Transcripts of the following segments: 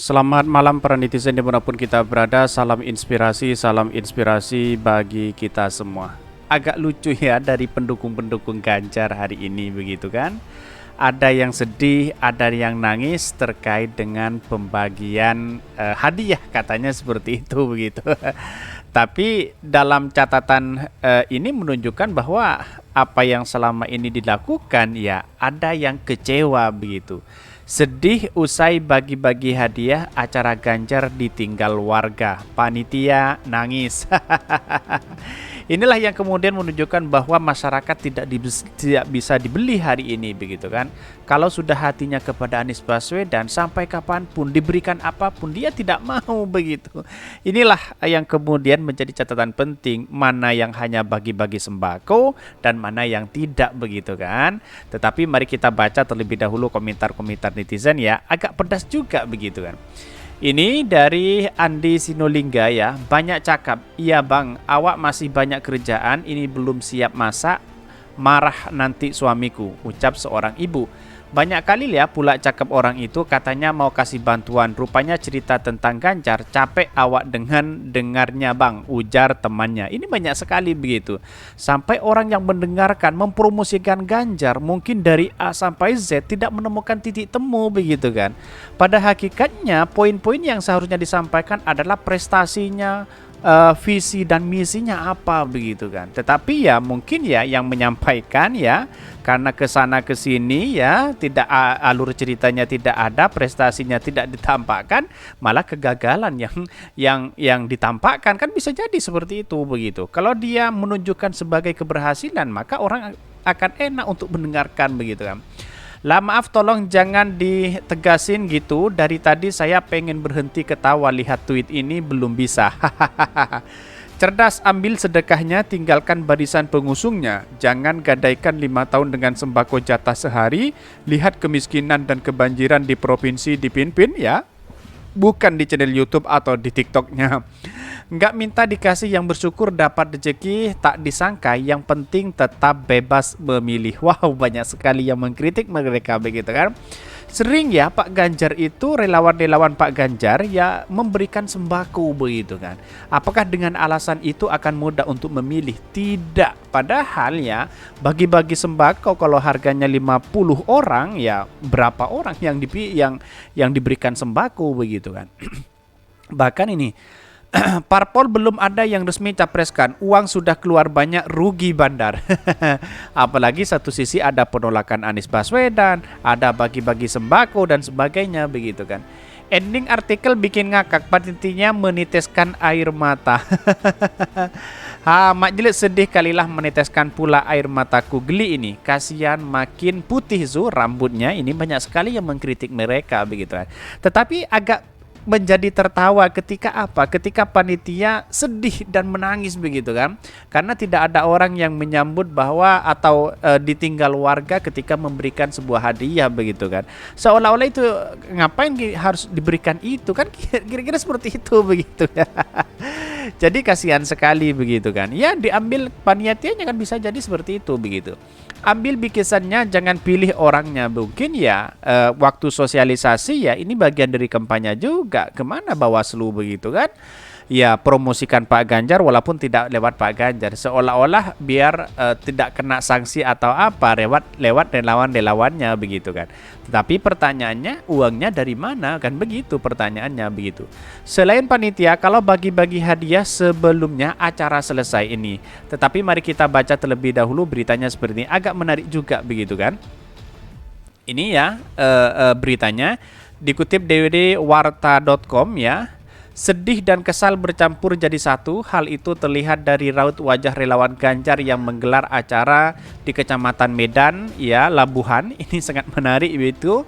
Selamat malam para netizen dimanapun kita berada. Salam inspirasi bagi kita semua. Agak lucu ya dari pendukung-pendukung Ganjar hari ini begitu kan. Ada yang sedih, ada yang nangis terkait dengan pembagian hadiah, katanya seperti itu begitu. Tapi dalam catatan ini menunjukkan bahwa apa yang selama ini dilakukan ya ada yang kecewa begitu. Sedih usai bagi-bagi hadiah, acara Ganjar ditinggal warga, panitia nangis. Inilah yang kemudian menunjukkan bahwa masyarakat tidak bisa dibeli hari ini begitu kan. Kalau sudah hatinya kepada Anies Baswedan, sampai kapanpun diberikan apapun dia tidak mau begitu. Inilah yang kemudian menjadi catatan penting, mana yang hanya bagi-bagi sembako dan mana yang tidak begitu kan. Tetapi mari kita baca terlebih dahulu komentar-komentar netizen ya, agak pedas juga begitu kan. Ini dari Andi Sinolingga ya, banyak cakap, iya bang, awak masih banyak kerjaan, ini belum siap masak, marah nanti suamiku, ucap seorang ibu. Banyak kali ya pula cakap orang itu, katanya mau kasih bantuan, rupanya cerita tentang Ganjar, capek awak dengan dengarnya bang, ujar temannya. Ini banyak sekali begitu, sampai orang yang mendengarkan mempromosikan Ganjar mungkin dari A sampai Z tidak menemukan titik temu begitu kan. Pada hakikatnya poin-poin yang seharusnya disampaikan adalah prestasinya, visi dan misinya apa begitu kan. Tetapi ya mungkin ya yang menyampaikan ya karena kesana kesini ya tidak alur ceritanya tidak ada, prestasinya tidak ditampakkan, malah kegagalan yang ditampakkan kan bisa jadi seperti itu begitu. Kalau dia menunjukkan sebagai keberhasilan maka orang akan enak untuk mendengarkan begitu kan. Lah maaf tolong jangan ditegasin gitu. Dari tadi saya pengen berhenti ketawa lihat tweet ini belum bisa. Cerdas ambil sedekahnya, tinggalkan barisan pengusungnya. Jangan gadaikan 5 tahun dengan sembako jatah sehari. Lihat kemiskinan dan kebanjiran di provinsi dipimpin ya. Bukan di channel YouTube atau di TikToknya. Nggak minta dikasih, yang bersyukur dapat rezeki, tak disangka yang penting tetap bebas memilih. Wow, banyak sekali yang mengkritik mereka begitu kan. Sering ya Pak Ganjar itu, relawan-relawan Pak Ganjar ya memberikan sembako begitu kan. Apakah dengan alasan itu akan mudah untuk memilih? Tidak. Padahal ya bagi-bagi sembako kalau harganya 50 orang ya berapa orang yang diberikan sembako begitu kan. Bahkan ini parpol belum ada yang resmi capreskan, uang sudah keluar banyak, rugi bandar. Apalagi satu sisi ada penolakan Anies Baswedan, ada bagi-bagi sembako dan sebagainya begitu kan. Ending artikel bikin ngakak, panitinya meneteskan air mata. Majelis sedih kalilah meneteskan pula air mataku, geli ini. Kasihan makin putih rambutnya. Ini banyak sekali yang mengkritik mereka begitu kan. Tetapi agak menjadi tertawa ketika apa? Ketika panitia sedih dan menangis begitu kan. Karena tidak ada orang yang menyambut bahwa atau ditinggal warga ketika memberikan sebuah hadiah begitu kan. Seolah-olah itu ngapain harus diberikan itu kan, kira-kira seperti itu begitu ya. Jadi kasihan sekali begitu kan. Ya diambil panitianya kan bisa jadi seperti itu begitu. Ambil bikisannya, jangan pilih orangnya. Mungkin ya waktu sosialisasi ya ini bagian dari kampanye juga. Kemana Bawaslu begitu kan. Ya promosikan Pak Ganjar walaupun tidak lewat Pak Ganjar. Seolah-olah biar tidak kena sanksi atau apa lewat relawan-relawannya begitu kan. Tetapi pertanyaannya uangnya dari mana kan begitu pertanyaannya begitu. Selain panitia, kalau bagi-bagi hadiah sebelumnya acara selesai ini. Tetapi mari kita baca terlebih dahulu beritanya seperti ini. Agak menarik juga begitu kan. Ini ya beritanya dikutip dari warta.com ya. Sedih dan kesal bercampur jadi satu. Hal itu terlihat dari raut wajah relawan Ganjar yang menggelar acara di Kecamatan Medan, ya, Labuhan. Ini sangat menarik itu.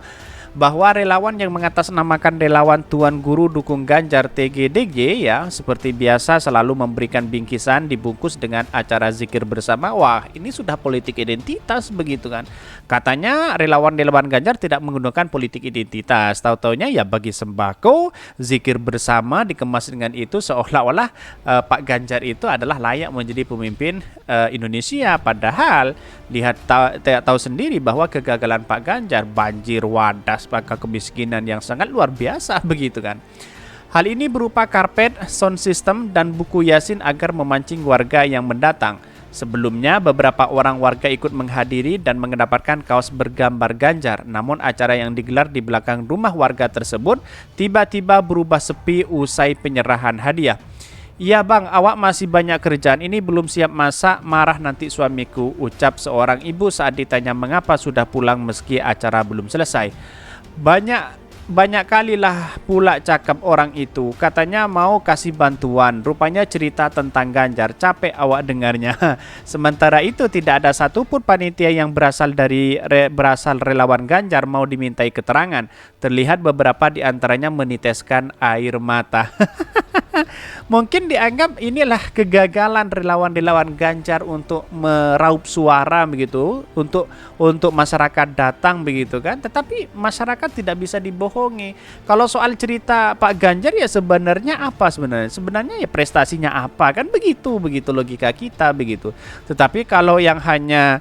Bahwa relawan yang mengatasnamakan relawan Tuan Guru Dukung Ganjar TGDG ya seperti biasa selalu memberikan bingkisan dibungkus dengan acara zikir bersama. Wah, ini sudah politik identitas begitu kan. Katanya relawan-relawan Ganjar tidak menggunakan politik identitas. Tahu-taunya ya bagi sembako, zikir bersama dikemas dengan itu seolah-olah Pak Ganjar itu adalah layak menjadi pemimpin Indonesia. Padahal lihat tahu sendiri bahwa kegagalan Pak Ganjar, banjir, wadas, angka kemiskinan yang sangat luar biasa begitu kan. Hal ini berupa karpet, sound system, dan buku Yasin agar memancing warga yang mendatang. Sebelumnya, beberapa orang warga ikut menghadiri dan mendapatkan kaos bergambar Ganjar. Namun acara yang digelar di belakang rumah warga tersebut tiba-tiba berubah sepi usai penyerahan hadiah. "Iya bang, awak masih banyak kerjaan, ini belum siap masak, marah nanti suamiku," ucap seorang ibu saat ditanya mengapa sudah pulang meski acara belum selesai. Banyak kalilah pula cakap orang itu, katanya mau kasih bantuan, rupanya cerita tentang Ganjar, capek awak dengarnya. Sementara itu tidak ada satupun panitia yang berasal relawan Ganjar mau dimintai keterangan. Terlihat beberapa di antaranya meniteskan air mata. Mungkin dianggap inilah kegagalan relawan-relawan Ganjar untuk meraup suara begitu, untuk masyarakat datang begitu kan. Tetapi masyarakat tidak bisa dibohongi. Kalau soal cerita Pak Ganjar ya sebenarnya apa sebenarnya? Sebenarnya ya prestasinya apa kan begitu logika kita begitu. Tetapi kalau yang hanya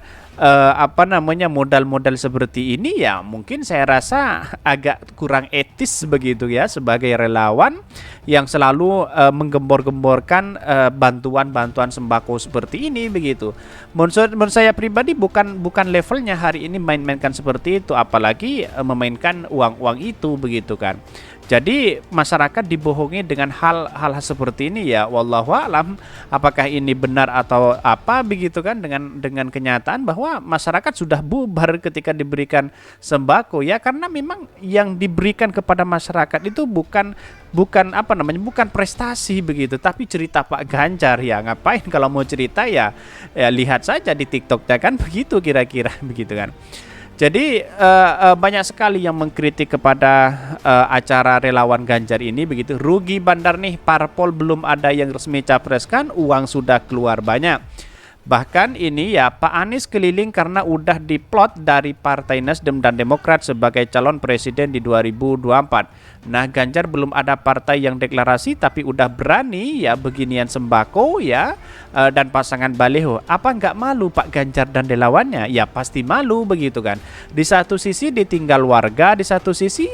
modal-modal seperti ini ya mungkin saya rasa agak kurang etis begitu ya sebagai relawan yang selalu menggembor-gemborkan bantuan-bantuan sembako seperti ini begitu. Menurut saya pribadi bukan levelnya hari ini main-mainkan seperti itu, apalagi memainkan uang-uang itu begitu kan. Jadi masyarakat dibohongi dengan hal-hal seperti ini ya, wallahu alam apakah ini benar atau apa begitu kan, dengan kenyataan bahwa masyarakat sudah bubar ketika diberikan sembako ya, karena memang yang diberikan kepada masyarakat itu bukan prestasi begitu, tapi cerita Pak Ganjar. Ya ngapain kalau mau cerita ya lihat saja di TikTok ya kan begitu kira-kira begitu kan. Jadi banyak sekali yang mengkritik kepada acara relawan Ganjar ini begitu. Rugi bandar nih, parpol belum ada yang resmi capreskan, uang sudah keluar banyak. Bahkan ini ya Pak Anies keliling karena udah diplot dari Partai Nasdem dan Demokrat sebagai calon presiden di 2024. Nah Ganjar belum ada partai yang deklarasi tapi udah berani ya beginian sembako ya dan pasangan baleho. Apa nggak malu Pak Ganjar dan relawannya? Ya pasti malu begitu kan. Di satu sisi ditinggal warga, di satu sisi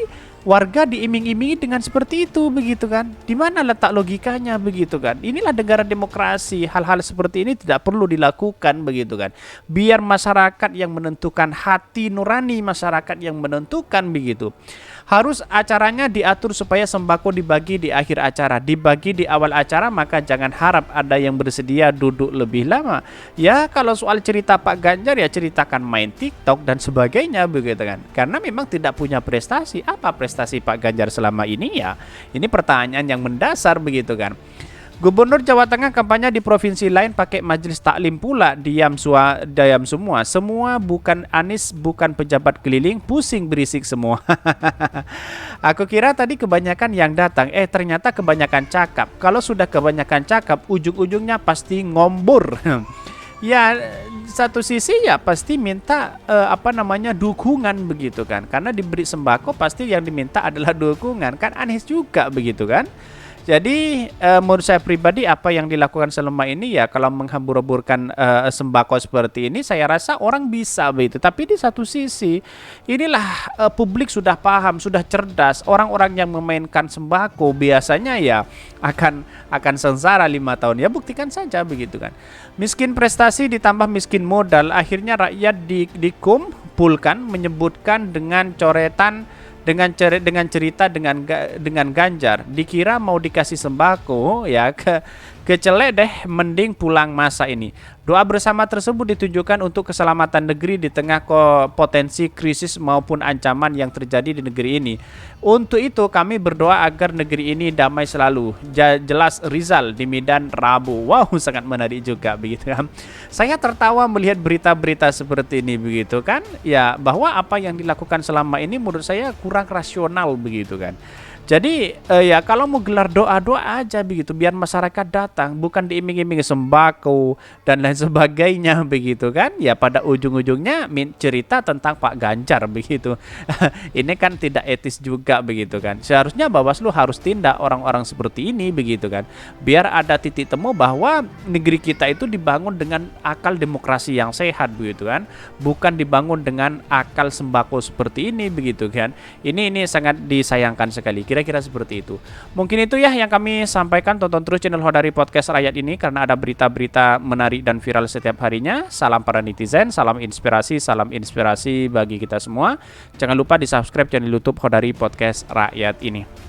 warga diiming-imingi dengan seperti itu begitu kan. Di mana letak logikanya begitu kan? Inilah negara demokrasi. Hal-hal seperti ini tidak perlu dilakukan begitu kan. Biar masyarakat yang menentukan, hati nurani masyarakat yang menentukan begitu. Harus acaranya diatur supaya sembako dibagi di akhir acara, dibagi di awal acara, maka jangan harap ada yang bersedia duduk lebih lama. Ya kalau soal cerita Pak Ganjar ya ceritakan main TikTok dan sebagainya begitu kan. Karena memang tidak punya prestasi. Apa prestasi Pak Ganjar selama ini ya? Ini pertanyaan yang mendasar begitu kan. Gubernur Jawa Tengah kampanye di provinsi lain pakai majelis taklim pula, diam semua. Semua bukan Anies, bukan pejabat keliling, pusing berisik semua. Aku kira tadi kebanyakan yang datang, ternyata kebanyakan cakap. Kalau sudah kebanyakan cakap, ujung-ujungnya pasti ngombor. Ya satu sisi ya pasti minta dukungan begitu kan. Karena diberi sembako pasti yang diminta adalah dukungan. Kan Anies juga begitu kan. Jadi menurut saya pribadi apa yang dilakukan selama ini ya kalau menghambur-hamburkan sembako seperti ini saya rasa orang bisa begitu. Tapi di satu sisi inilah publik sudah paham, sudah cerdas. Orang-orang yang memainkan sembako biasanya ya akan sengsara 5 tahun. Ya buktikan saja begitu kan. Miskin prestasi ditambah miskin modal, akhirnya rakyat dikumpulkan menyebutkan dengan coretan dengan cerita dengan Ganjar, dikira mau dikasih sembako ya kecelek deh, mending pulang masa ini. Doa bersama tersebut ditujukan untuk keselamatan negeri di tengah potensi krisis maupun ancaman yang terjadi di negeri ini. Untuk itu kami berdoa agar negeri ini damai selalu. Jelas Rizal di Medan Rabu. Wow, sangat menarik juga begitu kan. Saya tertawa melihat berita-berita seperti ini begitu kan. Ya, bahwa apa yang dilakukan selama ini menurut saya kurang rasional begitu kan. Jadi ya kalau mau gelar doa-doa aja begitu biar masyarakat datang, bukan diiming-iming sembako dan lain sebagainya begitu kan. Ya pada ujung-ujungnya cerita tentang Pak Ganjar begitu. Ini kan tidak etis juga begitu kan. Seharusnya Bawaslu harus tindak orang-orang seperti ini begitu kan. Biar ada titik temu bahwa negeri kita itu dibangun dengan akal demokrasi yang sehat begitu kan. Bukan dibangun dengan akal sembako seperti ini begitu kan. Ini sangat disayangkan sekali. Kira-kira seperti itu. Mungkin itu ya yang kami sampaikan. Tonton terus channel Hodari Podcast Rakyat ini karena ada berita-berita menarik dan viral setiap harinya. Salam para netizen, salam inspirasi bagi kita semua. Jangan lupa di subscribe channel YouTube Hodari Podcast Rakyat ini.